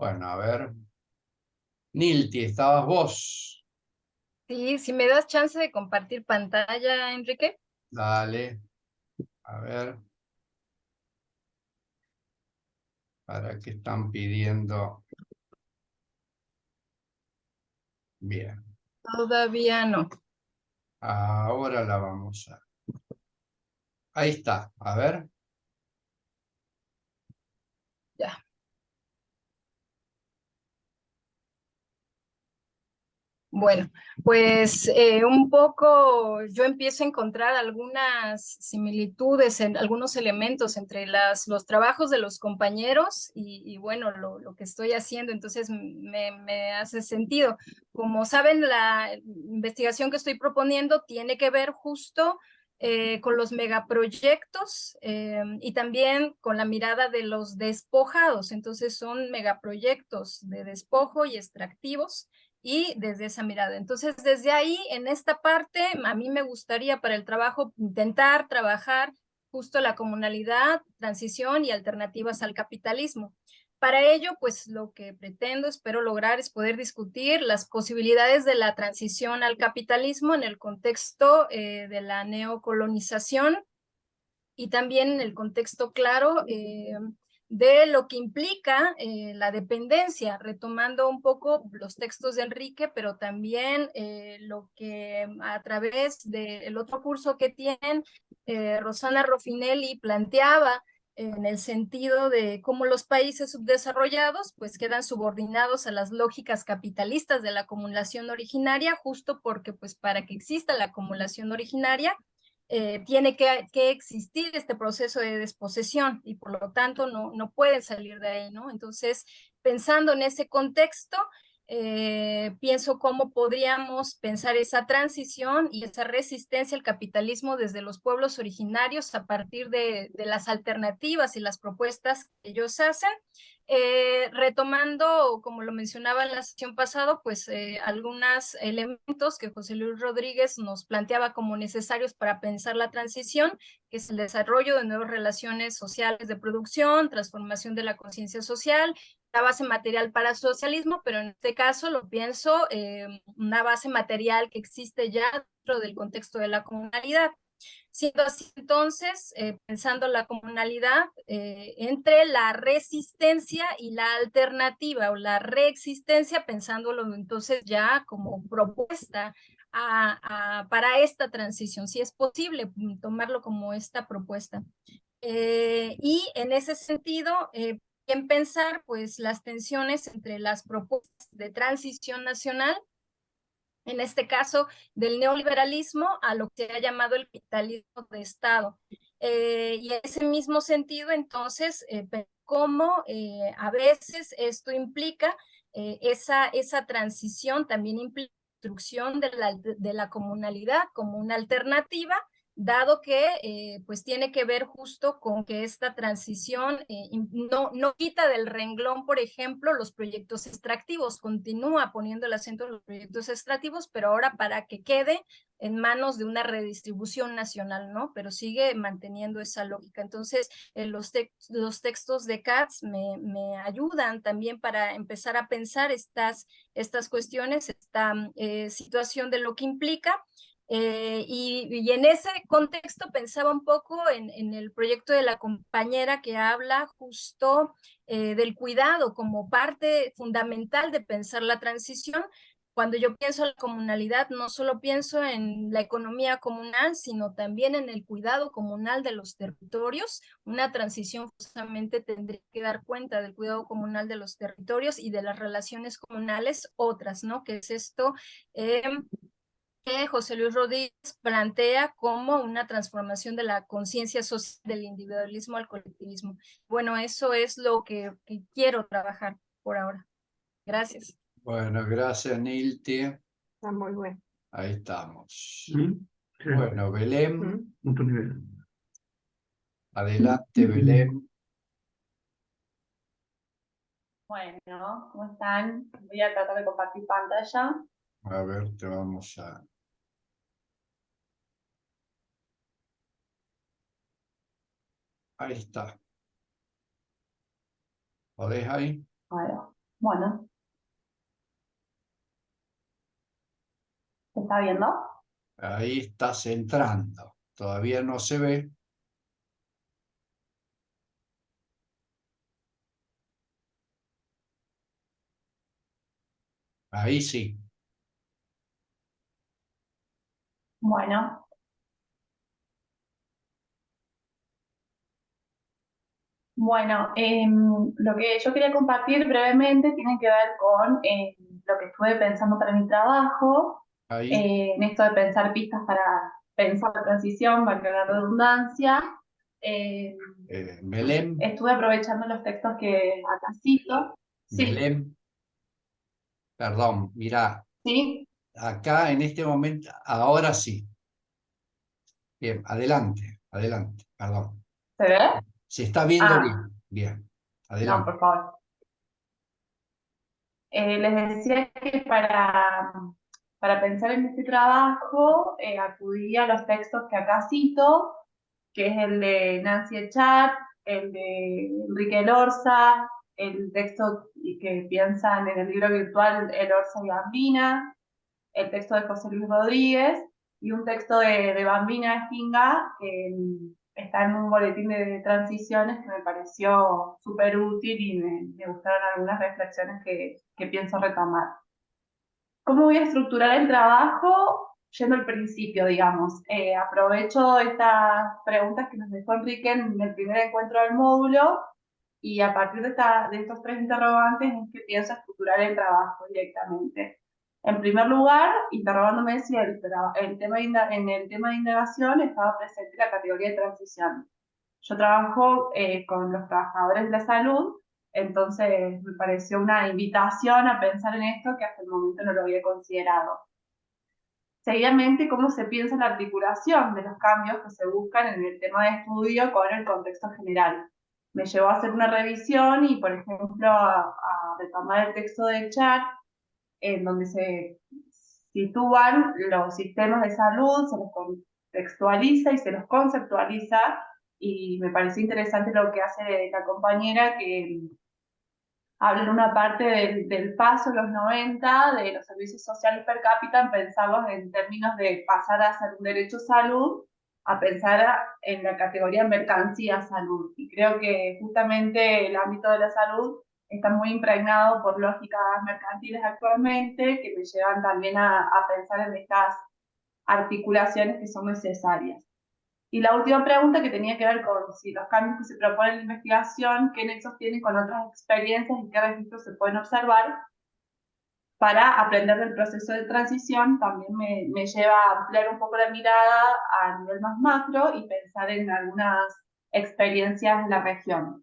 Bueno, a ver. Nilti, ¿estabas vos? Sí, si me das chance de compartir pantalla, Enrique. Dale, a ver. ¿Para qué están pidiendo? Bien, Todavía no. ahora la vamos a... Ahí está, a ver. Ya. Bueno, pues un poco yo empiezo a encontrar algunas similitudes en algunos elementos entre los trabajos de los compañeros y bueno, lo que estoy haciendo, entonces me hace sentido. Como saben, la investigación que estoy proponiendo tiene que ver justo con los megaproyectos y también con la mirada de los despojados, entonces son megaproyectos de despojo y extractivos y desde esa mirada. Entonces, desde ahí, en esta parte, a mí me gustaría para el trabajo intentar trabajar justo la comunalidad, transición y alternativas al capitalismo. Para ello, pues lo que pretendo, espero lograr es poder discutir las posibilidades de la transición al capitalismo en el contexto de la neocolonización y también en el contexto claro de lo que implica la dependencia, retomando un poco los textos de Enrique, pero también lo que a través del otro curso que tienen, Rosana Roffinelli planteaba en el sentido de cómo los países subdesarrollados pues quedan subordinados a las lógicas capitalistas de la acumulación originaria, justo porque pues para que exista la acumulación originaria tiene que existir este proceso de desposesión y por lo tanto no pueden salir de ahí, ¿no? Entonces, pensando en ese contexto, pienso cómo podríamos pensar esa transición y esa resistencia al capitalismo desde los pueblos originarios a partir de las alternativas y las propuestas que ellos hacen. Retomando, como lo mencionaba en la sesión pasada, pues algunos elementos que José Luis Rodríguez nos planteaba como necesarios para pensar la transición, que es el desarrollo de nuevas relaciones sociales de producción, transformación de la conciencia social, la base material para el socialismo, pero en este caso lo pienso una base material que existe ya dentro del contexto de la comunalidad. Siendo así, entonces, pensando la comunalidad entre la resistencia y la alternativa o la reexistencia, pensándolo entonces ya como propuesta para esta transición, si es posible tomarlo como esta propuesta. Y en ese sentido, en pensar pues las tensiones entre las propuestas de transición nacional en este caso del neoliberalismo a lo que se ha llamado el capitalismo de Estado. Y en ese mismo sentido, entonces, cómo a veces esto implica esa transición, también implica la construcción de la comunalidad como una alternativa, dado que pues tiene que ver justo con que esta transición no quita del renglón, por ejemplo, los proyectos extractivos, continúa poniendo el acento en los proyectos extractivos, pero ahora para que quede en manos de una redistribución nacional, ¿no? Pero sigue manteniendo esa lógica. Entonces, los textos de Katz me ayudan también para empezar a pensar estas cuestiones, esta situación de lo que implica. Y en ese contexto pensaba un poco en el proyecto de la compañera que habla justo del cuidado como parte fundamental de pensar la transición. Cuando yo pienso en la comunalidad, no solo pienso en la economía comunal, sino también en el cuidado comunal de los territorios. Una transición justamente tendría que dar cuenta del cuidado comunal de los territorios y de las relaciones comunales otras, ¿no? Que es esto que José Luis Rodríguez plantea como una transformación de la conciencia social del individualismo al colectivismo. Bueno, eso es lo que quiero trabajar por ahora. Gracias. Bueno, gracias, Nilti. Está muy bueno. Ahí estamos. Sí. Bueno, Belén, Otro nivel. adelante, Belén. Bueno, ¿cómo están? Voy a tratar de compartir pantalla. A ver, te vamos a... Ahí está. ¿Podés ahí? Bueno, Bueno, ¿se está viendo? Ahí estás entrando. Todavía no se ve. Ahí sí. Bueno. Bueno, lo que yo quería compartir brevemente tiene que ver con lo que estuve pensando para mi trabajo, Ahí. en esto de pensar pistas para pensar la transición, valga la redundancia. Eh, Belén. Estuve aprovechando los textos que acá cito. Sí, Belén. Perdón, mirá. sí, Acá en este momento, ahora sí. Bien, adelante, adelante, perdón. ¿se ve? Se está viendo Ah, bien, bien, no, adelante. por favor. Les decía que para pensar en este trabajo acudí a los textos que acá cito, que es el de Nancy Echardt, el de Enrique Lorza, el texto que piensan en el libro virtual El Orza y Bambina, el texto de José Luis Rodríguez y un texto de Bambina Ginga que está en un boletín de transiciones que me pareció súper útil y me gustaron algunas reflexiones que pienso retomar. ¿Cómo voy a estructurar el trabajo? Yendo al principio, digamos. Aprovecho estas preguntas que nos dejó Enrique en el primer encuentro del módulo y a partir de estos tres interrogantes es que pienso estructurar el trabajo directamente. En primer lugar, interrogándome si en el tema de indagación estaba presente la categoría de transición. Yo trabajo con los trabajadores de la salud, entonces me pareció una invitación a pensar en esto que hasta el momento no lo había considerado. Seguidamente, cómo se piensa la articulación de los cambios que se buscan en el tema de estudio con el contexto general. Me llevó a hacer una revisión y, por ejemplo, a retomar el texto de chat, en donde se sitúan los sistemas de salud, se los contextualiza y se los conceptualiza, y me pareció interesante lo que hace la compañera, que habla en una parte del paso en los 90 de los servicios sociales per cápita, pensarlos en términos de pasar a ser un derecho a salud, a pensar en la categoría mercancía salud. Y creo que justamente el ámbito de la salud está muy impregnado por lógicas mercantiles actualmente, que me llevan también a pensar en estas articulaciones que son necesarias. Y la última pregunta que tenía que ver con si los cambios que se proponen en la investigación, qué nexos tienen con otras experiencias y qué registros se pueden observar para aprender del proceso de transición, también me lleva a ampliar un poco la mirada a nivel más macro y pensar en algunas experiencias en la región.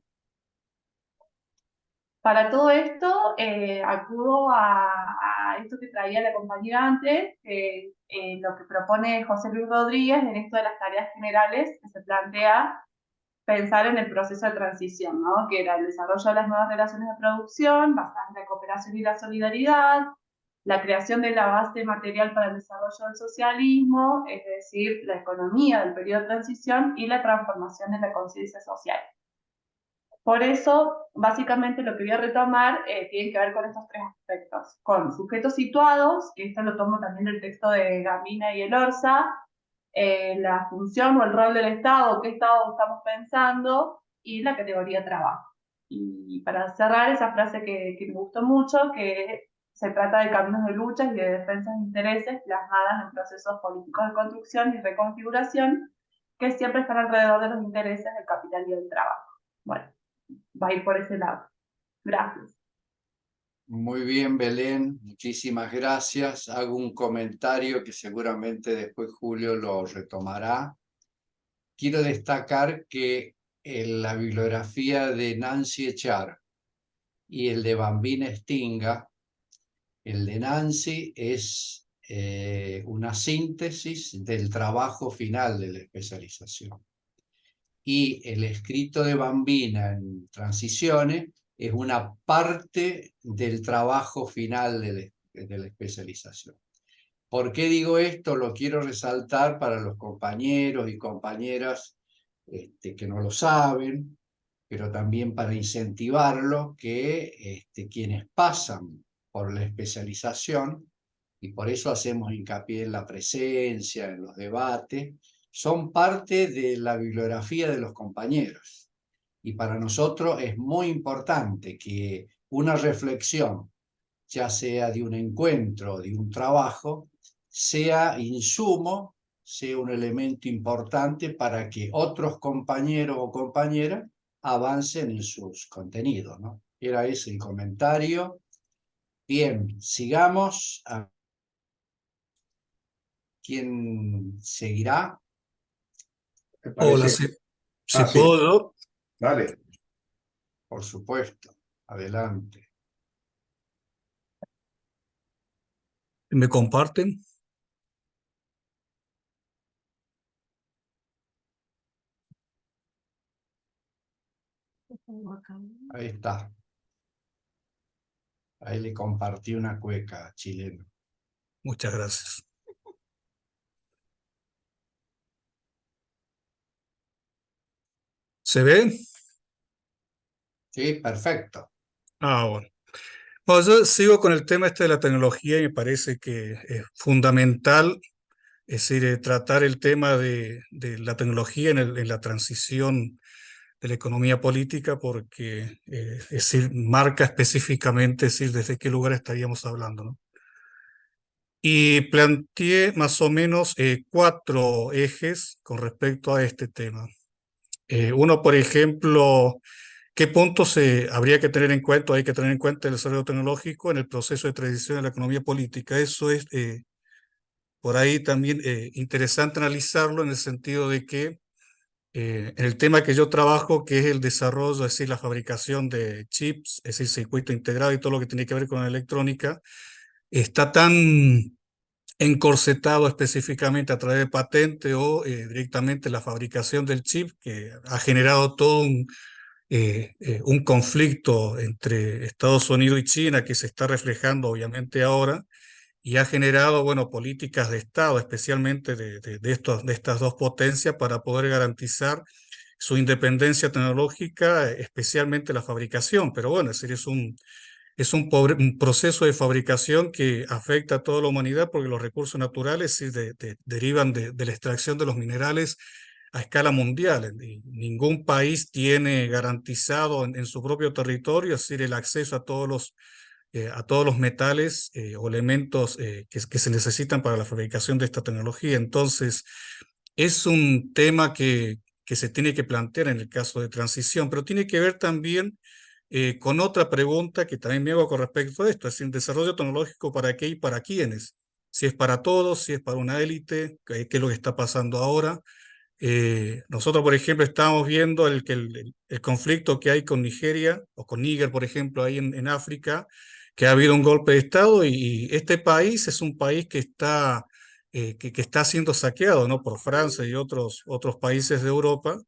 Para todo esto, acudo a esto que traía la compañera antes, lo que propone José Luis Rodríguez en esto de las tareas generales que se plantea pensar en el proceso de transición, ¿no? Que era el desarrollo de las nuevas relaciones de producción basadas en la cooperación y la solidaridad, la creación de la base material para el desarrollo del socialismo, es decir, la economía del periodo de transición y la transformación de la conciencia social. Por eso, básicamente lo que voy a retomar tiene que ver con estos tres aspectos, con sujetos situados, que esto lo tomo también del texto de Gambina y Elorza, la función o el rol del Estado, qué Estado estamos pensando, y la categoría trabajo. Y para cerrar, esa frase que me gustó mucho, que se trata de caminos de luchas y de defensas de intereses plasmadas en procesos políticos de construcción y reconfiguración, que siempre están alrededor de los intereses del capital y del trabajo. Bueno, va a ir por ese lado. Gracias. Muy bien, Belén, muchísimas gracias. Hago un comentario que seguramente después Julio lo retomará. Quiero destacar que en la bibliografía de Nancy Echardt y el de Bambina Stinga, el de Nancy es una síntesis del trabajo final de la especialización. Y el escrito de Bambina en Transiciones es una parte del trabajo final de la especialización. ¿Por qué digo esto? Lo quiero resaltar para los compañeros y compañeras que no lo saben. pero también para incentivarlo que quienes pasan por la especialización, y por eso hacemos hincapié en la presencia, en los debates, son parte de la bibliografía de los compañeros. Y para nosotros es muy importante que una reflexión, ya sea de un encuentro, de un trabajo, sea insumo, sea un elemento importante para que otros compañeros o compañeras avancen en sus contenidos, ¿no? Era ese el comentario. Bien, sigamos. ¿Quién seguirá? ¿Te Hola, parece? si Sí, puedo yo, dale. Por supuesto. Adelante. me comparten. Ahí está. Ahí le compartí una cueca chilena. Muchas gracias. ¿Se ve? Sí, perfecto. Bueno. Bueno, yo sigo con el tema este de la tecnología y me parece que es fundamental, es decir, tratar el tema de la tecnología en la transición de la economía política porque, es decir, marca específicamente, es decir, desde qué lugar estaríamos hablando, ¿no? Y planteé más o menos 4 ejes con respecto a este tema. Uno, por ejemplo, ¿qué puntos habría que tener en cuenta, hay que tener en cuenta el desarrollo tecnológico en el proceso de transición de la economía política? Eso es por ahí también interesante analizarlo en el sentido de que en el tema que yo trabajo, que es el desarrollo, es decir, la fabricación de chips, es decir, circuito integrado y todo lo que tiene que ver con la electrónica, está tan encorsetado específicamente a través de patente o directamente la fabricación del chip, que ha generado todo un conflicto entre Estados Unidos y China que se está reflejando obviamente ahora y ha generado, bueno, políticas de Estado, especialmente de estas dos potencias para poder garantizar su independencia tecnológica, especialmente la fabricación. Pero bueno, es decir, un proceso de fabricación que afecta a toda la humanidad porque los recursos naturales sí, derivan de la extracción de los minerales a escala mundial. Y ningún país tiene garantizado en su propio territorio, es decir, el acceso a todos los metales o elementos que se necesitan para la fabricación de esta tecnología. Entonces, es un tema que se tiene que plantear en el caso de transición, pero tiene que ver también con otra pregunta que también me hago con respecto a esto, es decir, desarrollo tecnológico para qué y para quiénes. Si es para todos, si es para una élite, qué es lo que está pasando ahora. Nosotros, por ejemplo, estamos viendo el conflicto que hay con Nigeria o con Níger, por ejemplo, ahí en África, que ha habido un golpe de Estado y este país es un país que está siendo saqueado, ¿no? Por Francia y otros países de Europa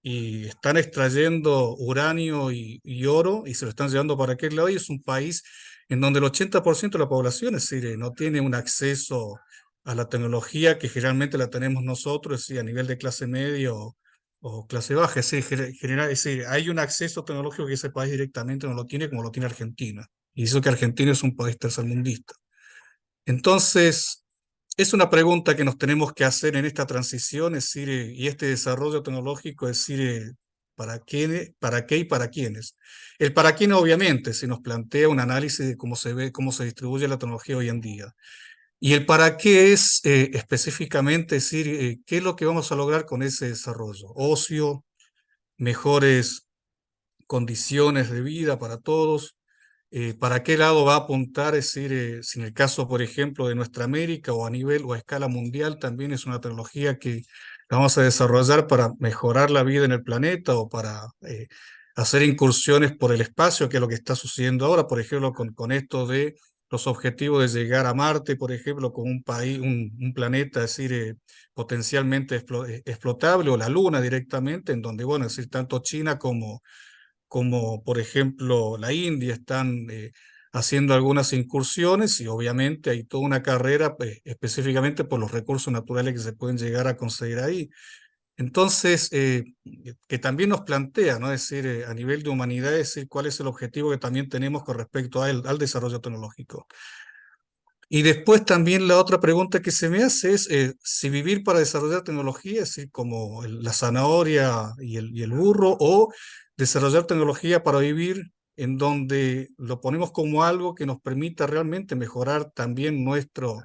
y están extrayendo uranio y oro y se lo están llevando para aquel lado y es un país en donde el 80% de la población, es decir, no tiene un acceso a la tecnología que generalmente la tenemos nosotros, es decir, a nivel de clase media o clase baja. Es decir, es decir, hay un acceso tecnológico que ese país directamente no lo tiene como lo tiene Argentina. Y eso que Argentina es un país tercermundista. Entonces, es una pregunta que nos tenemos que hacer en esta transición, es decir, y este desarrollo tecnológico, es decir, para qué y para quiénes. El para quién, obviamente, si nos plantea un análisis de cómo se ve, cómo se distribuye la tecnología hoy en día. Y el para qué es específicamente decir qué es lo que vamos a lograr con ese desarrollo. Ocio, mejores condiciones de vida para todos. ¿Para qué lado va a apuntar? Es decir, si en el caso, por ejemplo, de nuestra América o a nivel o a escala mundial, también es una tecnología que vamos a desarrollar para mejorar la vida en el planeta o para hacer incursiones por el espacio, que es lo que está sucediendo ahora, por ejemplo, con esto de los objetivos de llegar a Marte, por ejemplo, con un país, un planeta, es decir, potencialmente explotable, o la Luna directamente, en donde, bueno, es decir, tanto China como por ejemplo la India están haciendo algunas incursiones y obviamente hay toda una carrera específicamente por los recursos naturales que se pueden llegar a conseguir ahí. Entonces, que también nos plantea, ¿no? Es decir, a nivel de humanidad, es decir, cuál es el objetivo que también tenemos con respecto al desarrollo tecnológico. Y después también la otra pregunta que se me hace es si vivir para desarrollar tecnología, es decir, como la zanahoria y el burro, o desarrollar tecnología para vivir en donde lo ponemos como algo que nos permita realmente mejorar también nuestro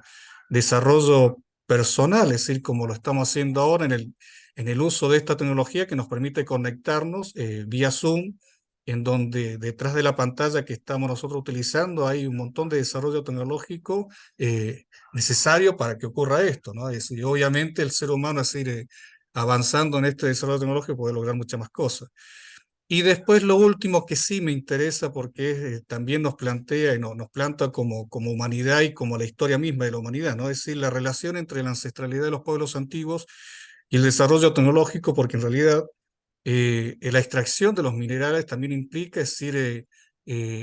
desarrollo personal, es decir, como lo estamos haciendo ahora en el uso de esta tecnología que nos permite conectarnos vía Zoom, en donde detrás de la pantalla que estamos nosotros utilizando hay un montón de desarrollo tecnológico necesario para que ocurra esto, ¿no? Es decir, obviamente el ser humano, es decir, avanzando en este desarrollo tecnológico puede lograr muchas más cosas. Y después lo último que sí me interesa porque también nos plantea y nos planta como humanidad y como la historia misma de la humanidad, ¿no? Es decir, la relación entre la ancestralidad de los pueblos antiguos y el desarrollo tecnológico, porque en realidad la extracción de los minerales también implica, es decir,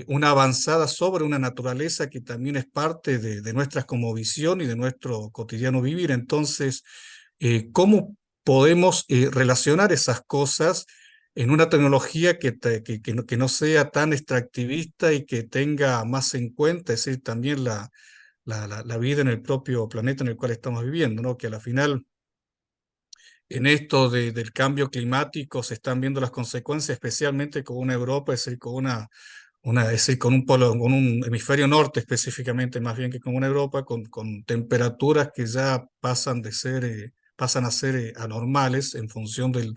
una avanzada sobre una naturaleza que también es parte de nuestra cosmovisión y de nuestro cotidiano vivir. Entonces, ¿cómo podemos relacionar esas cosas en una tecnología que no sea tan extractivista y que tenga más en cuenta, es decir, también la vida en el propio planeta en el cual estamos viviendo, ¿no? Que a la final en esto del cambio climático se están viendo las consecuencias, especialmente con una Europa, es decir, es decir, con un polo, con un hemisferio norte específicamente, más bien que con una Europa, con temperaturas que ya pasan pasan a ser anormales en función del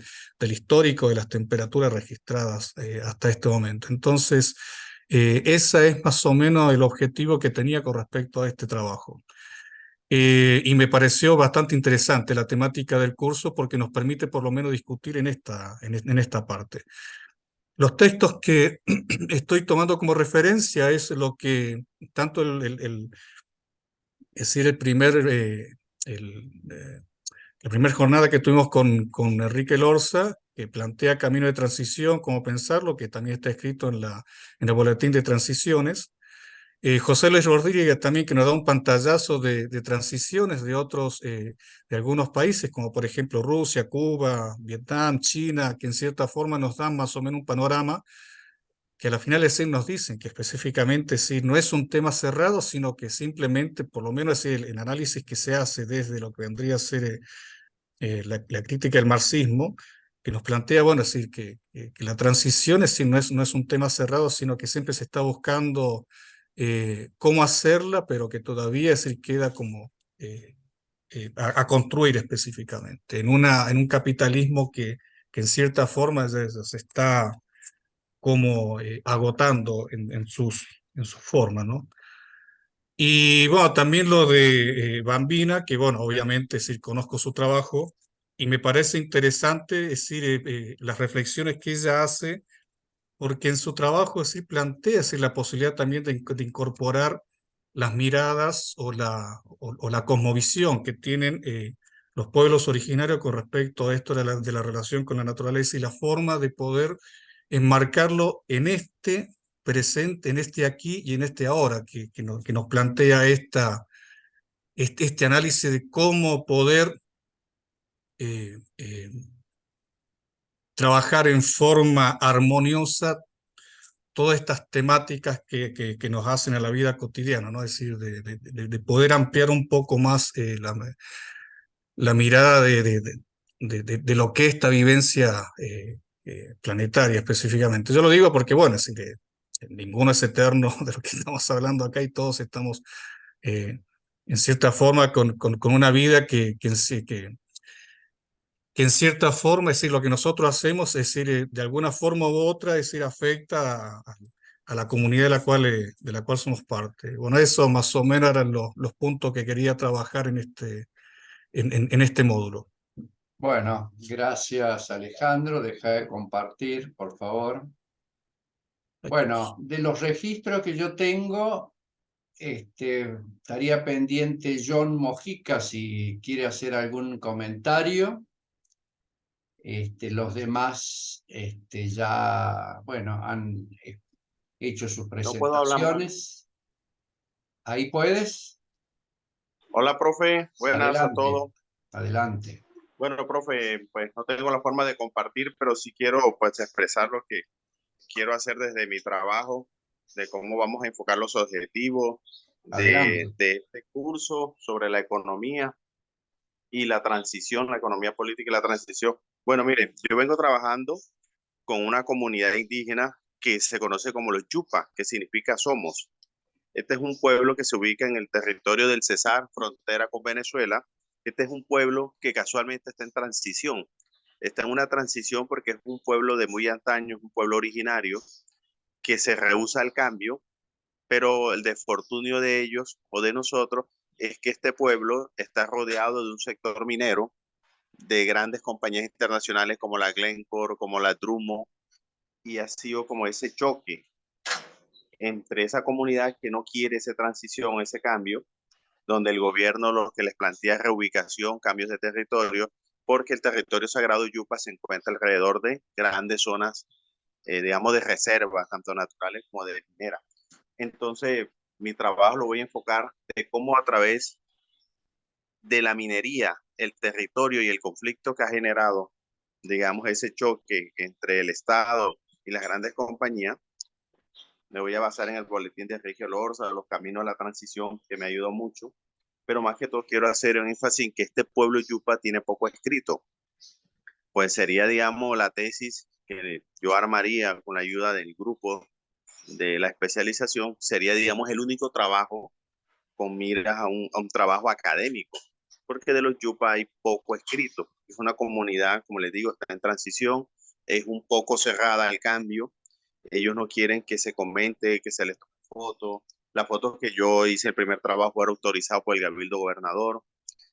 histórico de las temperaturas registradas hasta este momento. Entonces, ese es más o menos el objetivo que tenía con respecto a este trabajo. Y me pareció bastante interesante la temática del curso porque nos permite por lo menos discutir en esta parte. Los textos que estoy tomando como referencia es lo que tanto es decir, la primera jornada que tuvimos con Enrique Lorza, que plantea camino de transición, cómo pensarlo, que también está escrito en el boletín de transiciones. José Luis Rodríguez también, que nos da un pantallazo de transiciones de algunos países, como por ejemplo Rusia, Cuba, Vietnam, China, que en cierta forma nos dan más o menos un panorama que a la final sí nos dicen que específicamente sí, no es un tema cerrado, sino que simplemente, por lo menos el análisis que se hace desde lo que vendría a ser la crítica del marxismo, que nos plantea, bueno, es decir, que la transición no es un tema cerrado, sino que siempre se está buscando cómo hacerla, pero que todavía es decir, queda como a construir específicamente, en un capitalismo que en cierta forma se está como agotando en su forma, ¿no? Y bueno, también lo de Bambina, que bueno, obviamente sí conozco su trabajo y me parece interesante, es decir, las reflexiones que ella hace, porque en su trabajo sí plantea es decir, la posibilidad también de incorporar las miradas o la cosmovisión que tienen los pueblos originarios con respecto a esto de la relación con la naturaleza y la forma de poder enmarcarlo en este presente, en este aquí y en este ahora, que nos plantea este análisis de cómo poder trabajar en forma armoniosa todas estas temáticas que nos hacen a la vida cotidiana, ¿no? Es decir, de poder ampliar un poco más la mirada de lo que es esta vivencia planetaria específicamente. Yo lo digo porque, bueno, es decir, ninguno es eterno de lo que estamos hablando acá y todos estamos, en cierta forma, con una vida que en cierta forma, es decir, lo que nosotros hacemos, es decir, de alguna forma u otra, es decir, afecta a la comunidad de la cual somos parte. Bueno, eso más o menos eran los puntos que quería trabajar en este módulo. Bueno, gracias Alejandro. Deja de compartir, por favor. Bueno, de los registros que yo tengo, estaría pendiente John Mojica si quiere hacer algún comentario. Los demás ya, bueno, han hecho sus No puedo hablar más. presentaciones. ¿Ahí puedes? Hola, profe. Buenas Adelante, a todos. adelante. Bueno, profe, pues no tengo la forma de compartir, pero sí quiero pues expresar lo que quiero hacer desde mi trabajo, de cómo vamos a enfocar los objetivos Adelante. de este curso sobre la economía y la transición, la economía política y la transición. Bueno, miren, yo vengo trabajando con una comunidad indígena que se conoce como los Yupa, que significa somos. Este es un pueblo que se ubica en el territorio del Cesar, frontera con Venezuela. Este es un pueblo que casualmente está en transición. Está en una transición porque es un pueblo de muy antaño, es un pueblo originario que se rehúsa al cambio, pero el desfortunio de ellos o de nosotros es que este pueblo está rodeado de un sector minero de grandes compañías internacionales como la Glencore, como la Drummond, y ha sido como ese choque entre esa comunidad que no quiere esa transición, ese cambio, donde el gobierno lo que les plantea es reubicación, cambios de territorio, porque el territorio sagrado Yupa se encuentra alrededor de grandes zonas, digamos, de reservas, tanto naturales como de mineras. Entonces, mi trabajo lo voy a enfocar de cómo a través de la minería, el territorio y el conflicto que ha generado, digamos, ese choque entre el Estado y las grandes compañías, me voy a basar en el boletín de Regio Lorza, Los Caminos a la Transición, que me ayudó mucho, pero más que todo quiero hacer un énfasis en que este pueblo yupa tiene poco escrito. Pues sería, digamos, la tesis que yo armaría con la ayuda del grupo de la especialización, sería, digamos, el único trabajo con miras a un trabajo académico, porque de los yupa hay poco escrito. Es una comunidad, como les digo, está en transición, es un poco cerrada al cambio. Ellos no quieren que se comente, que se les tome fotos. Las fotos que yo hice, el primer trabajo era autorizado por el Cabildo Gobernador.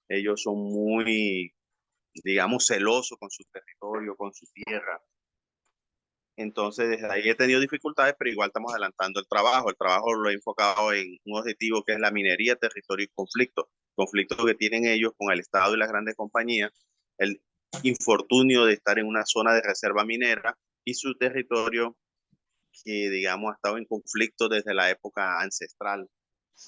Ellos son muy, digamos, celosos con su territorio, con su tierra. Entonces, desde ahí he tenido dificultades, pero igual estamos adelantando el trabajo. El trabajo lo he enfocado en un objetivo que es la minería, territorio y conflicto. Conflictos que tienen ellos con el Estado y las grandes compañías, el infortunio de estar en una zona de reserva minera y su territorio que, digamos, ha estado en conflicto desde la época ancestral,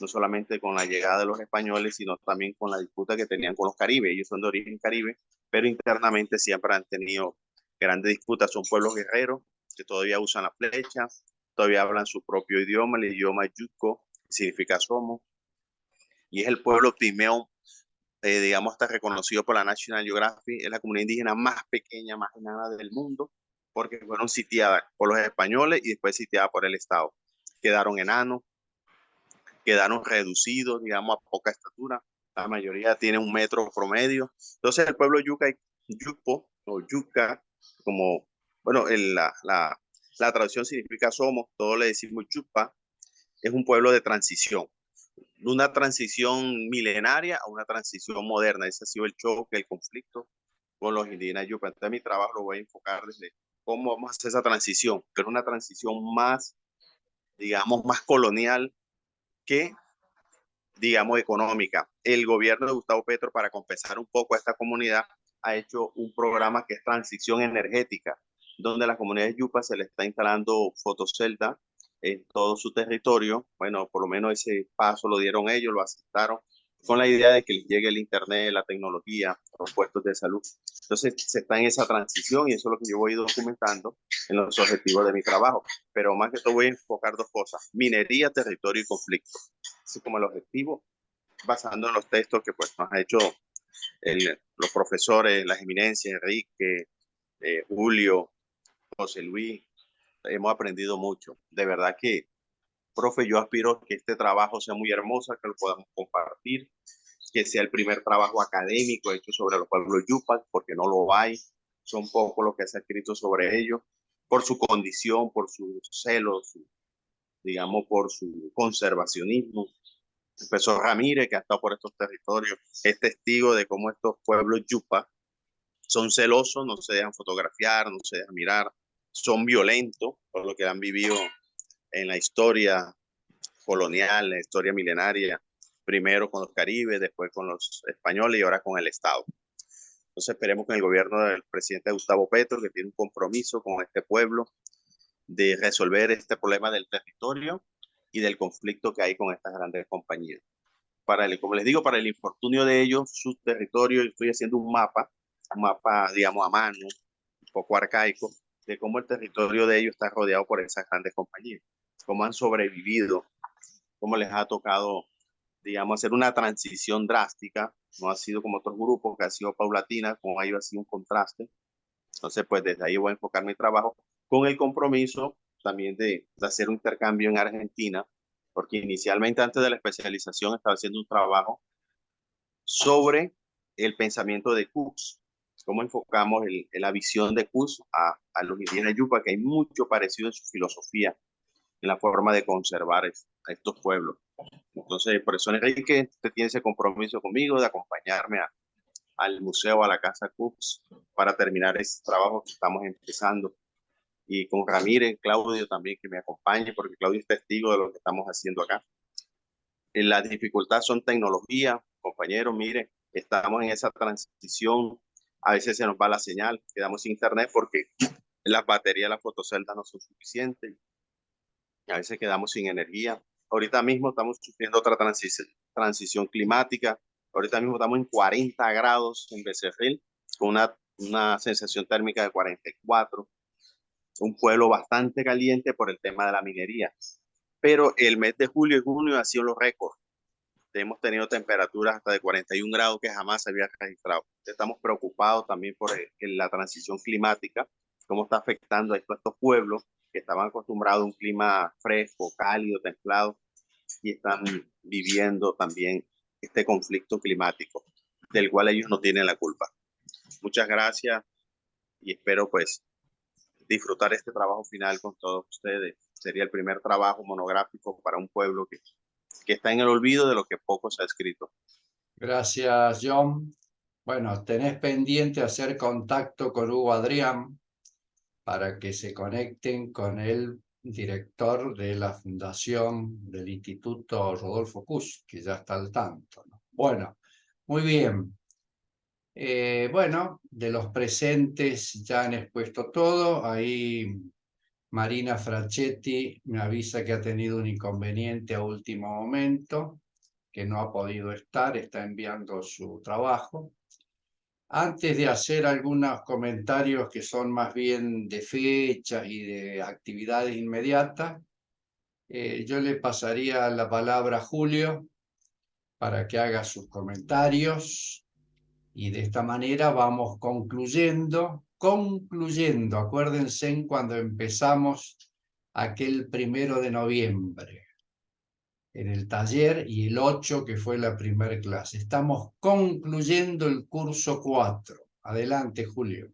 no solamente con la llegada de los españoles, sino también con la disputa que tenían con los caribes. Ellos son de origen caribe, pero internamente siempre han tenido grandes disputas. Son pueblos guerreros que todavía usan la flecha, todavía hablan su propio idioma, el idioma yuco, que significa somos, y es el pueblo pimeo, digamos, hasta reconocido por la National Geographic, es la comunidad indígena más pequeña, más enana del mundo, porque fueron sitiadas por los españoles y después sitiadas por el Estado. Quedaron enanos, quedaron reducidos, digamos, a poca estatura. La mayoría tiene un metro promedio. Entonces, el pueblo yuca, yupo o yuca, como, bueno, la traducción significa somos, todos le decimos yupa, es un pueblo de transición. Una transición milenaria a una transición moderna. Ese ha sido el choque, el conflicto con los indígenas yupa. Entonces, mi trabajo lo voy a enfocar desde cómo vamos a hacer esa transición, pero una transición más, digamos, más colonial que, digamos, económica. El gobierno de Gustavo Petro, para compensar un poco a esta comunidad, ha hecho un programa que es transición energética, donde a las comunidades yupa se le está instalando fotocelda en todo su territorio. Bueno, por lo menos ese paso lo dieron ellos, lo aceptaron, con la idea de que les llegue el internet, la tecnología, los puestos de salud. Entonces, se está en esa transición y eso es lo que yo voy documentando en los objetivos de mi trabajo. Pero más que todo voy a enfocar dos cosas: minería, territorio y conflicto. Así como el objetivo, basando en los textos que pues nos ha hecho los profesores, las eminencias, Enrique, Julio, José Luis. Hemos aprendido mucho. De verdad que, profe, yo aspiro a que este trabajo sea muy hermoso, que lo podamos compartir, que sea el primer trabajo académico hecho sobre los pueblos yupas, porque no lo hay. Son pocos los que se ha escrito sobre ellos, por su condición, por su celo, digamos, por su conservacionismo. El profesor Ramírez, que ha estado por estos territorios, es testigo de cómo estos pueblos yupa son celosos, no se dejan fotografiar, no se dejan mirar, son violentos por lo que han vivido en la historia colonial, en la historia milenaria, primero con los caribes, después con los españoles y ahora con el Estado. Entonces esperemos que el gobierno del presidente Gustavo Petro, que tiene un compromiso con este pueblo, de resolver este problema del territorio y del conflicto que hay con estas grandes compañías. Como les digo, para el infortunio de ellos, su territorio, estoy haciendo un mapa digamos, a mano, un poco arcaico, de cómo el territorio de ellos está rodeado por esas grandes compañías, cómo han sobrevivido, cómo les ha tocado, digamos, hacer una transición drástica. No ha sido como otros grupos, que ha sido paulatina, con ellos ha sido un contraste. Entonces, pues desde ahí voy a enfocar mi trabajo con el compromiso también de hacer un intercambio en Argentina, porque inicialmente antes de la especialización estaba haciendo un trabajo sobre el pensamiento de Cooks, cómo enfocamos la visión de Cooks a los indígenas Yupa, que hay mucho parecido en su filosofía, en la forma de conservar a estos pueblos. Entonces, por eso Enrique, usted tiene ese compromiso conmigo de acompañarme al museo, a la Casa Cooks, para terminar ese trabajo que estamos empezando. Y con Ramírez, Claudio también, que me acompañe, porque Claudio es testigo de lo que estamos haciendo acá. Las dificultades son tecnología, compañeros, mire, estamos en esa transición, a veces se nos va la señal, quedamos sin internet porque las baterías de las fotoceldas no son suficientes, a veces quedamos sin energía. Ahorita mismo estamos sufriendo otra transición climática, ahorita mismo estamos en 40 grados en Becerril, con una sensación térmica de 44, un pueblo bastante caliente por el tema de la minería. Pero el mes de julio y junio ha sido los récords. Hemos tenido temperaturas hasta de 41 grados que jamás se había registrado. Estamos preocupados también por la transición climática, cómo está afectando a estos pueblos que estaban acostumbrados a un clima fresco, cálido, templado, y están viviendo también este conflicto climático, del cual ellos no tienen la culpa. Muchas gracias y espero pues disfrutar este trabajo final con todos ustedes. Sería el primer trabajo monográfico para un pueblo que está en el olvido de lo que poco se ha escrito. Gracias, John. Bueno, tenés pendiente hacer contacto con Hugo Adrián para que se conecten con el director de la fundación del Instituto Rodolfo Cus, que ya está al tanto, ¿no? Bueno, muy bien. Bueno, de los presentes ya han expuesto todo. Ahí Marina Frachetti me avisa que ha tenido un inconveniente a último momento, que no ha podido estar, está enviando su trabajo. Antes de hacer algunos comentarios que son más bien de fechas y de actividades inmediatas, yo le pasaría la palabra a Julio para que haga sus comentarios y de esta manera vamos concluyendo, acuérdense cuando empezamos aquel 1 de noviembre en el taller y el 8 que fue la primera clase. Estamos concluyendo el curso 4. Adelante, Julio.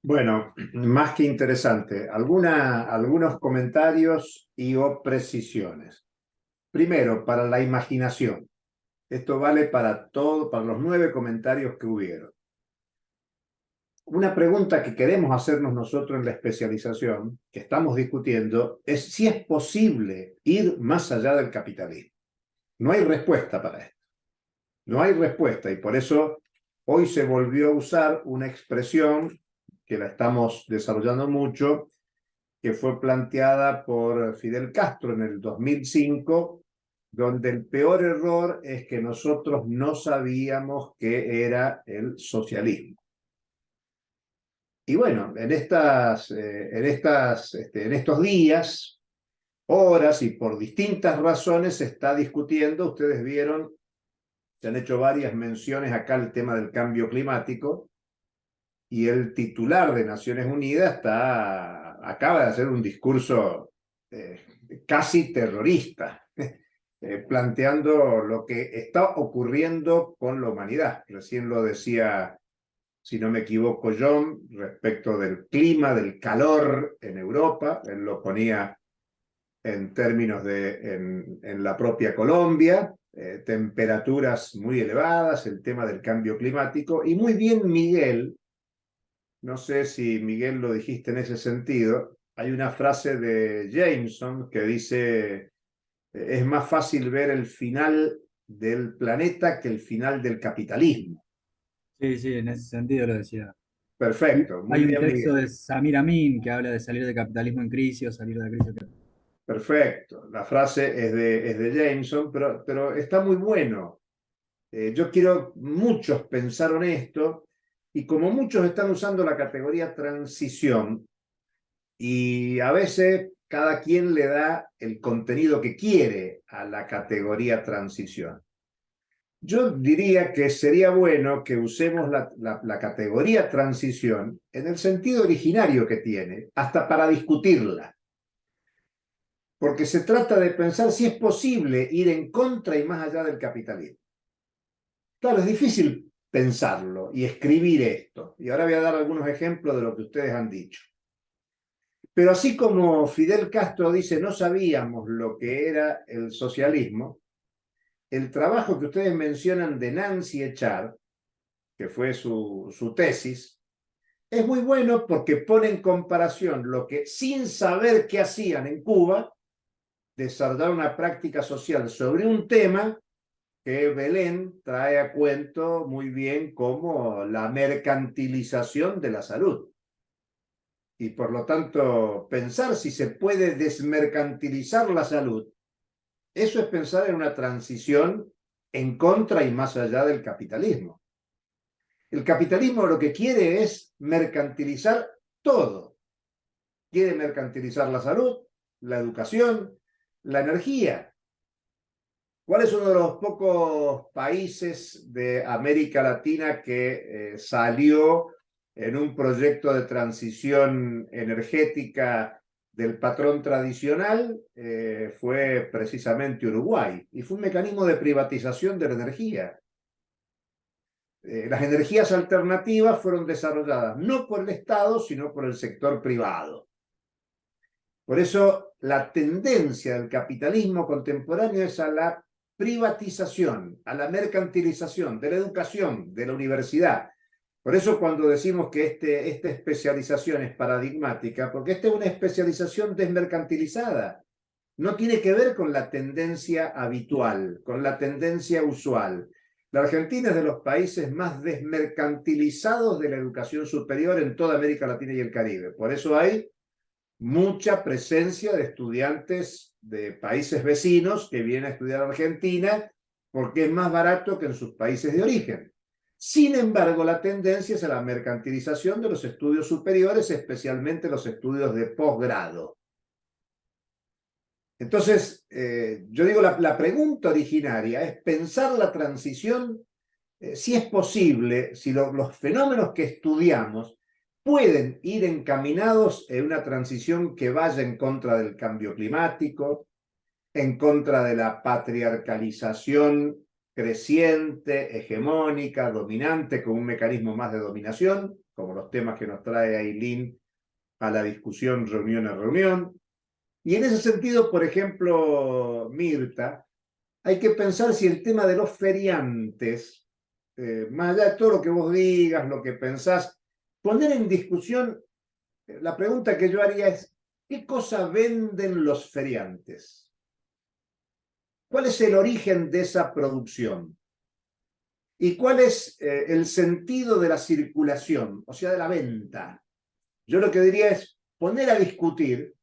Bueno, más que interesante. Algunos comentarios y o precisiones. Primero, para la imaginación. Esto vale para todo, para los 9 comentarios que hubieron. Una pregunta que queremos hacernos nosotros en la especialización, que estamos discutiendo, es si es posible ir más allá del capitalismo. No hay respuesta para esto. No hay respuesta y por eso hoy se volvió a usar una expresión que la estamos desarrollando mucho, que fue planteada por Fidel Castro en el 2005, donde el peor error es que nosotros no sabíamos qué era el socialismo. Y bueno, en estos días, horas y por distintas razones se está discutiendo, ustedes vieron, se han hecho varias menciones acá al tema del cambio climático, y el titular de Naciones Unidas acaba de hacer un discurso casi terrorista, planteando lo que está ocurriendo con la humanidad. Recién lo decía, si no me equivoco, John, respecto del clima, del calor en Europa. Él lo ponía en términos en la propia Colombia, temperaturas muy elevadas, el tema del cambio climático. Y muy bien, Miguel, no sé si Miguel lo dijiste en ese sentido, hay una frase de Jameson que dice, es más fácil ver el final del planeta que el final del capitalismo. Sí, en ese sentido lo decía. Perfecto, muy Hay un bien, texto Miguel. de Samir Amin que habla de salir del capitalismo en crisis o salir de la crisis. Perfecto, la frase es de Jameson, pero está muy bueno. Yo quiero muchos pensaron esto, Y como muchos están usando la categoría transición, y a veces cada quien le da el contenido que quiere a la categoría transición. Yo diría que sería bueno que usemos la categoría transición en el sentido originario que tiene, hasta para discutirla. Porque se trata de pensar si es posible ir en contra y más allá del capitalismo. Claro, es difícil pensarlo y escribir esto. Y ahora voy a dar algunos ejemplos de lo que ustedes han dicho. Pero así como Fidel Castro dice, no sabíamos lo que era el socialismo, el trabajo que ustedes mencionan de Nancy Echard, que fue su tesis, es muy bueno porque pone en comparación lo que, sin saber qué hacían en Cuba, desarrollar una práctica social sobre un tema que Belén trae a cuento muy bien como la mercantilización de la salud. Y por lo tanto, pensar si se puede desmercantilizar la salud, eso es pensar en una transición en contra y más allá del capitalismo. El capitalismo lo que quiere es mercantilizar todo. Quiere mercantilizar la salud, la educación, la energía. ¿Cuál es uno de los pocos países de América Latina que salió en un proyecto de transición energética del patrón tradicional? Fue precisamente Uruguay, y fue un mecanismo de privatización de la energía. Las energías alternativas fueron desarrolladas no por el Estado, sino por el sector privado. Por eso la tendencia del capitalismo contemporáneo es a la privatización, a la mercantilización de la educación, de la universidad. Por eso cuando decimos que esta especialización es paradigmática, porque esta es una especialización desmercantilizada. No tiene que ver con la tendencia habitual, con la tendencia usual. La Argentina es de los países más desmercantilizados de la educación superior en toda América Latina y el Caribe. Por eso hay mucha presencia de estudiantes de países vecinos que vienen a estudiar a Argentina porque es más barato que en sus países de origen. Sin embargo, la tendencia es a la mercantilización de los estudios superiores, especialmente los estudios de posgrado. Entonces, yo digo, la pregunta originaria es pensar la transición, si es posible, si los fenómenos que estudiamos pueden ir encaminados en una transición que vaya en contra del cambio climático, en contra de la patriarcalización creciente, hegemónica, dominante, con un mecanismo más de dominación, como los temas que nos trae Ailín a la discusión reunión a reunión. Y en ese sentido, por ejemplo, Mirta, hay que pensar si el tema de los feriantes, más allá de todo lo que vos digas, lo que pensás, poner en discusión, la pregunta que yo haría es, ¿qué cosa venden los feriantes? ¿Cuál es el origen de esa producción? ¿Y cuál es el sentido de la circulación, o sea, de la venta? Yo lo que diría es poner a discutir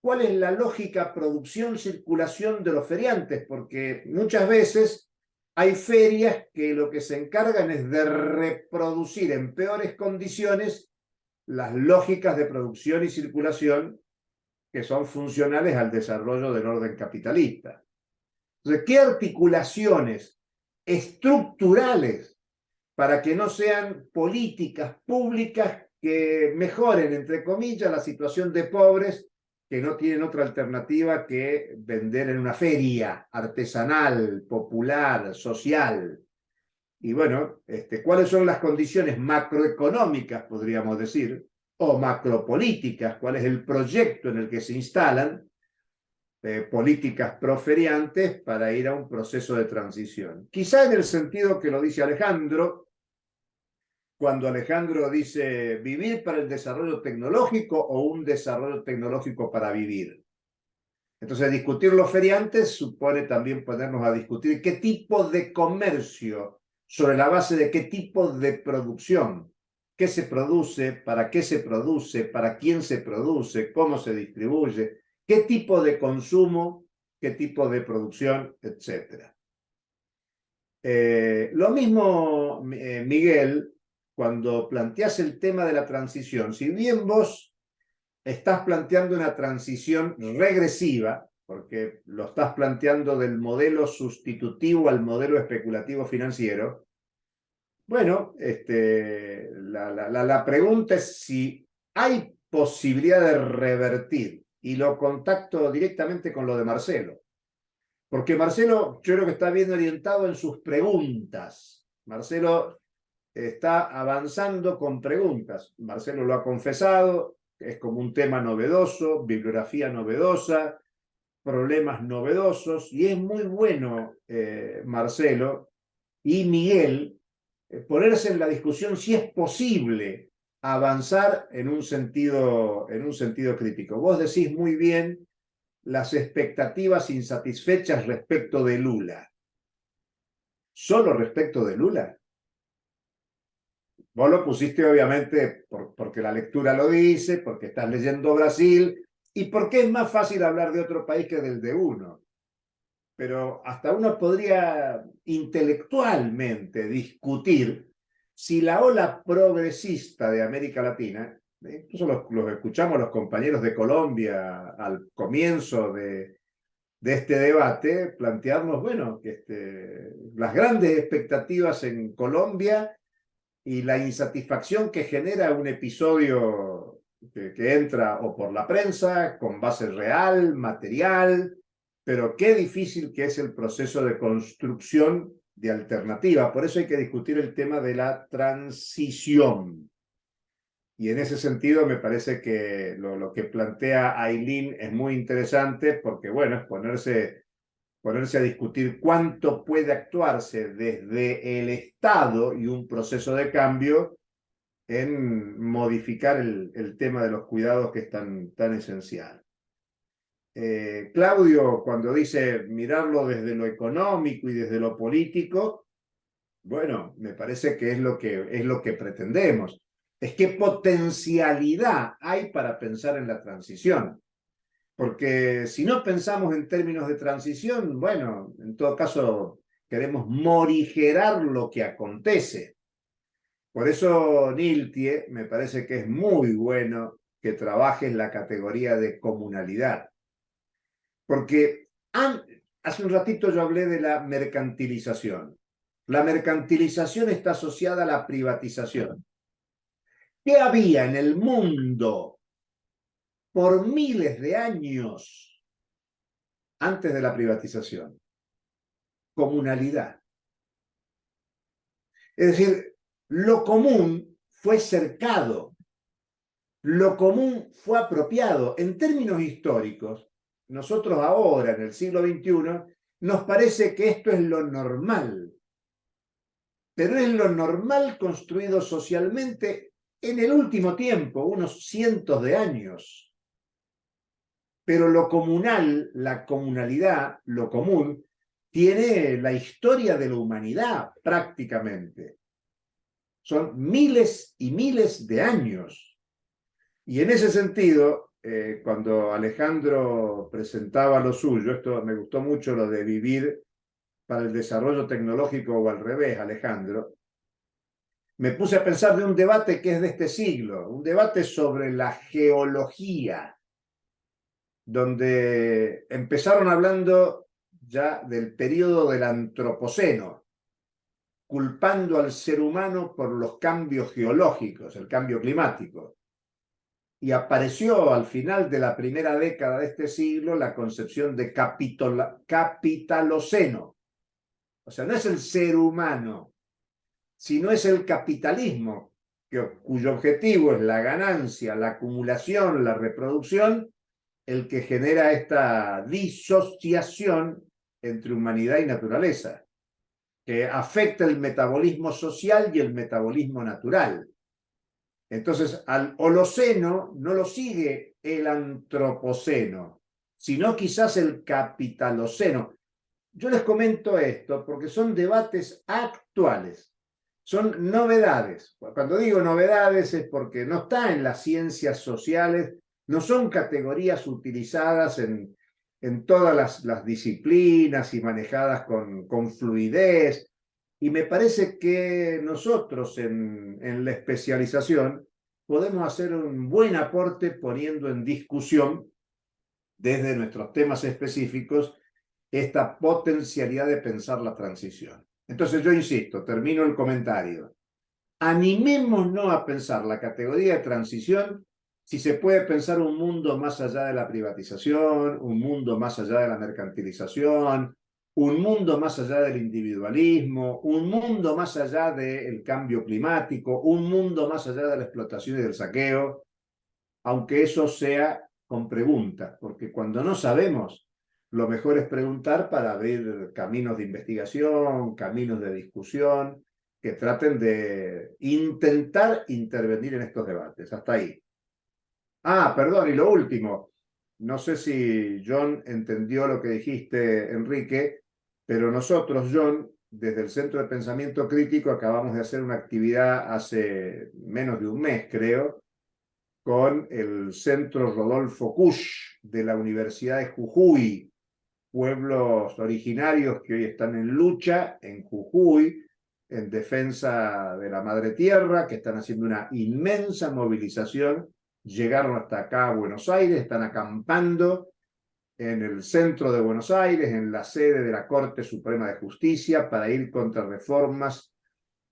cuál es la lógica producción-circulación de los feriantes, porque muchas veces hay ferias que lo que se encargan es de reproducir en peores condiciones las lógicas de producción y circulación que son funcionales al desarrollo del orden capitalista. Entonces, ¿qué articulaciones estructurales para que no sean políticas públicas que mejoren, entre comillas, la situación de pobres que no tienen otra alternativa que vender en una feria artesanal, popular, social? Y bueno, ¿cuáles son las condiciones macroeconómicas, podríamos decir, o macropolíticas? ¿Cuál es el proyecto en el que se instalan políticas proferiantes para ir a un proceso de transición? Quizá en el sentido que lo dice Alejandro, cuando Alejandro dice vivir para el desarrollo tecnológico o un desarrollo tecnológico para vivir. Entonces, discutir los feriantes supone también ponernos a discutir qué tipo de comercio, sobre la base de qué tipo de producción, qué se produce, para qué se produce, para quién se produce, cómo se distribuye, qué tipo de consumo, qué tipo de producción, etc. Lo mismo, Miguel, cuando planteás el tema de la transición, si bien vos estás planteando una transición regresiva, porque lo estás planteando del modelo sustitutivo al modelo especulativo financiero, bueno, la pregunta es si hay posibilidad de revertir, y lo contacto directamente con lo de Marcelo, porque Marcelo yo creo que está bien orientado en sus preguntas. Marcelo está avanzando con preguntas. Marcelo lo ha confesado, es como un tema novedoso, bibliografía novedosa, problemas novedosos, y es muy bueno, Marcelo y Miguel, ponerse en la discusión si es posible avanzar en un sentido crítico. Vos decís muy bien las expectativas insatisfechas respecto de Lula. ¿Solo respecto de Lula? Vos lo pusiste obviamente porque la lectura lo dice, porque estás leyendo Brasil y porque es más fácil hablar de otro país que del de uno. Pero hasta uno podría intelectualmente discutir si la ola progresista de América Latina, incluso los escuchamos los compañeros de Colombia al comienzo de este debate, plantearnos, bueno, que las grandes expectativas en Colombia y la insatisfacción que genera un episodio que entra o por la prensa, con base real, material, pero qué difícil que es el proceso de construcción de alternativa. Por eso hay que discutir el tema de la transición. Y en ese sentido me parece que lo que plantea Aylin es muy interesante porque, bueno, es ponerse a discutir cuánto puede actuarse desde el Estado y un proceso de cambio en modificar el tema de los cuidados que es tan esencial. Claudio, cuando dice mirarlo desde lo económico y desde lo político, bueno, me parece que es lo que pretendemos. Es qué potencialidad hay para pensar en la transición. Porque si no pensamos en términos de transición, bueno, en todo caso queremos morigerar lo que acontece. Por eso, Niltie, me parece que es muy bueno que trabajes la categoría de comunalidad. Porque hace un ratito yo hablé de la mercantilización. La mercantilización está asociada a la privatización. ¿Qué había en el mundo por miles de años antes de la privatización? Comunalidad. Es decir, lo común fue cercado, lo común fue apropiado. En términos históricos, nosotros ahora, en el siglo XXI, nos parece que esto es lo normal, pero es lo normal construido socialmente en el último tiempo, unos cientos de años. Pero lo comunal, la comunalidad, lo común, tiene la historia de la humanidad prácticamente. Son miles y miles de años. Y en ese sentido, cuando Alejandro presentaba lo suyo, esto me gustó mucho, lo de vivir para el desarrollo tecnológico o al revés, Alejandro, me puse a pensar de un debate que es de este siglo, un debate sobre la geología, donde empezaron hablando ya del periodo del Antropoceno, culpando al ser humano por los cambios geológicos, el cambio climático. Y apareció al final de la primera década de este siglo la concepción de capitaloceno. O sea, no es el ser humano, sino es el capitalismo, cuyo objetivo es la ganancia, la acumulación, la reproducción, el que genera esta disociación entre humanidad y naturaleza, que afecta el metabolismo social y el metabolismo natural. Entonces, al Holoceno no lo sigue el Antropoceno, sino quizás el Capitaloceno. Yo les comento esto porque son debates actuales, son novedades. Cuando digo novedades es porque no está en las ciencias sociales, no son categorías utilizadas en todas las disciplinas y manejadas con fluidez. Y me parece que nosotros en la especialización podemos hacer un buen aporte poniendo en discusión desde nuestros temas específicos esta potencialidad de pensar la transición. Entonces yo insisto, termino el comentario. Animémonos a pensar la categoría de transición si se puede pensar un mundo más allá de la privatización, un mundo más allá de la mercantilización, un mundo más allá del individualismo, un mundo más allá del cambio climático, un mundo más allá de la explotación y del saqueo, aunque eso sea con preguntas, porque cuando no sabemos, lo mejor es preguntar para abrir caminos de investigación, caminos de discusión, que traten de intentar intervenir en estos debates. Hasta ahí. Ah, perdón, y lo último. No sé si John entendió lo que dijiste, Enrique, pero nosotros, John, desde el Centro de Pensamiento Crítico, acabamos de hacer una actividad hace menos de un mes, creo, con el Centro Rodolfo Kusch de la Universidad de Jujuy, pueblos originarios que hoy están en lucha en Jujuy, en defensa de la madre tierra, que están haciendo una inmensa movilización, llegaron hasta acá a Buenos Aires, están acampando en el centro de Buenos Aires, en la sede de la Corte Suprema de Justicia, para ir contra reformas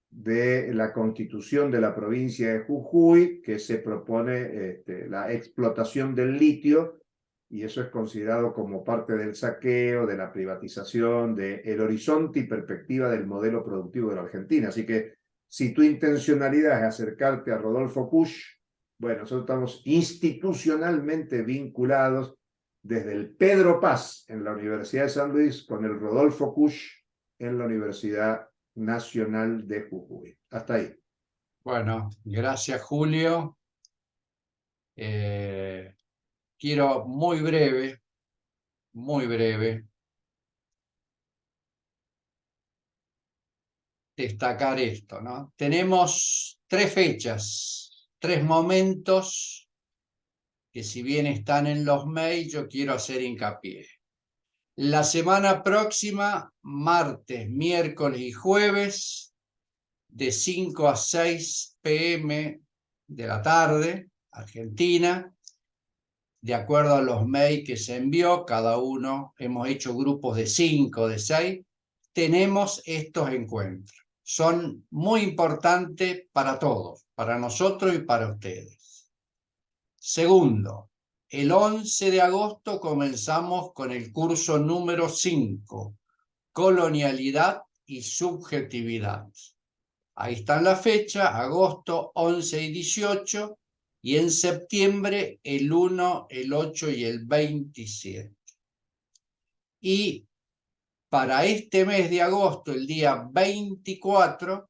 de la constitución de la provincia de Jujuy, que se propone la explotación del litio, y eso es considerado como parte del saqueo, de la privatización, del horizonte y perspectiva del modelo productivo de la Argentina. Así que si tu intencionalidad es acercarte a Rodolfo Kusch, bueno, nosotros estamos institucionalmente vinculados desde el Pedro Paz en la Universidad de San Luis con el Rodolfo Kusch en la Universidad Nacional de Jujuy. Hasta ahí. Bueno, gracias, Julio. Quiero muy breve, destacar esto, ¿no? Tenemos 3 fechas, 3 momentos que si bien están en los mails, yo quiero hacer hincapié. La semana próxima, martes, miércoles y jueves, de 5 a 6 p.m. de la tarde, Argentina, de acuerdo a los mails que se envió, cada uno, hemos hecho grupos de 5, de 6, tenemos estos encuentros. Son muy importantes para todos, para nosotros y para ustedes. Segundo, el 11 de agosto comenzamos con el curso número 5, Colonialidad y Subjetividad. Ahí está la fecha, agosto 11 y 18, y en septiembre el 1, el 8 y el 27. Y para este mes de agosto, el día 24,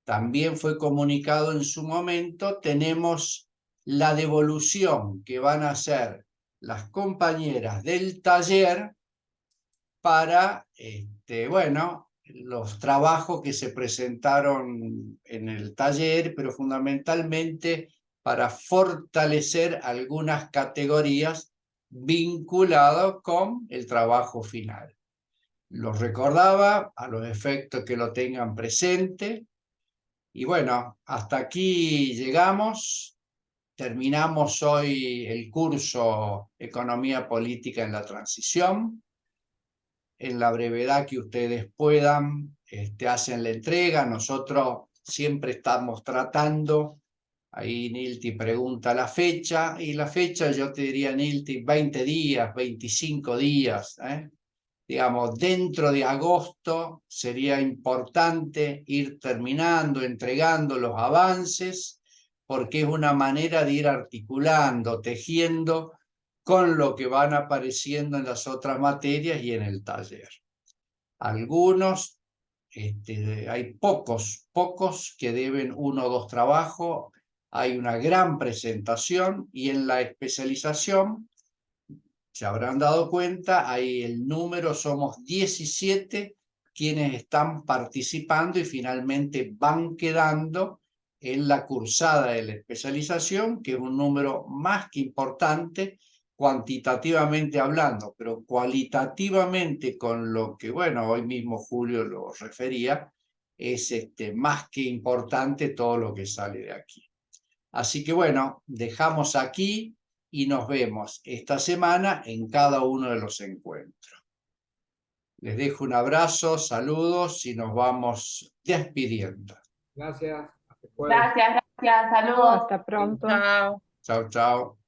también fue comunicado en su momento, tenemos la devolución que van a hacer las compañeras del taller para, bueno, los trabajos que se presentaron en el taller, pero fundamentalmente para fortalecer algunas categorías vinculadas con el trabajo final. Los recordaba a los efectos que lo tengan presente. Y bueno, hasta aquí llegamos. Terminamos hoy el curso Economía Política en la Transición. En la brevedad que ustedes puedan, hacen la entrega. Nosotros siempre estamos tratando, ahí Nilti pregunta la fecha, y la fecha yo te diría, Nilti, 20 días, 25 días, digamos, dentro de agosto sería importante ir terminando, entregando los avances, porque es una manera de ir articulando, tejiendo con lo que van apareciendo en las otras materias y en el taller. Algunos, hay pocos que deben 1 o 2 trabajos, hay una gran presentación, y en la especialización, se habrán dado cuenta, ahí el número somos 17 quienes están participando y finalmente van quedando en la cursada de la especialización, que es un número más que importante cuantitativamente hablando, pero cualitativamente con lo que, bueno, hoy mismo Julio lo refería, es más que importante todo lo que sale de aquí. Así que bueno, dejamos aquí y nos vemos esta semana en cada uno de los encuentros. Les dejo un abrazo, saludos y nos vamos despidiendo. Gracias. Hasta después. Gracias, saludos. Hasta pronto. Chao. Chao, chao.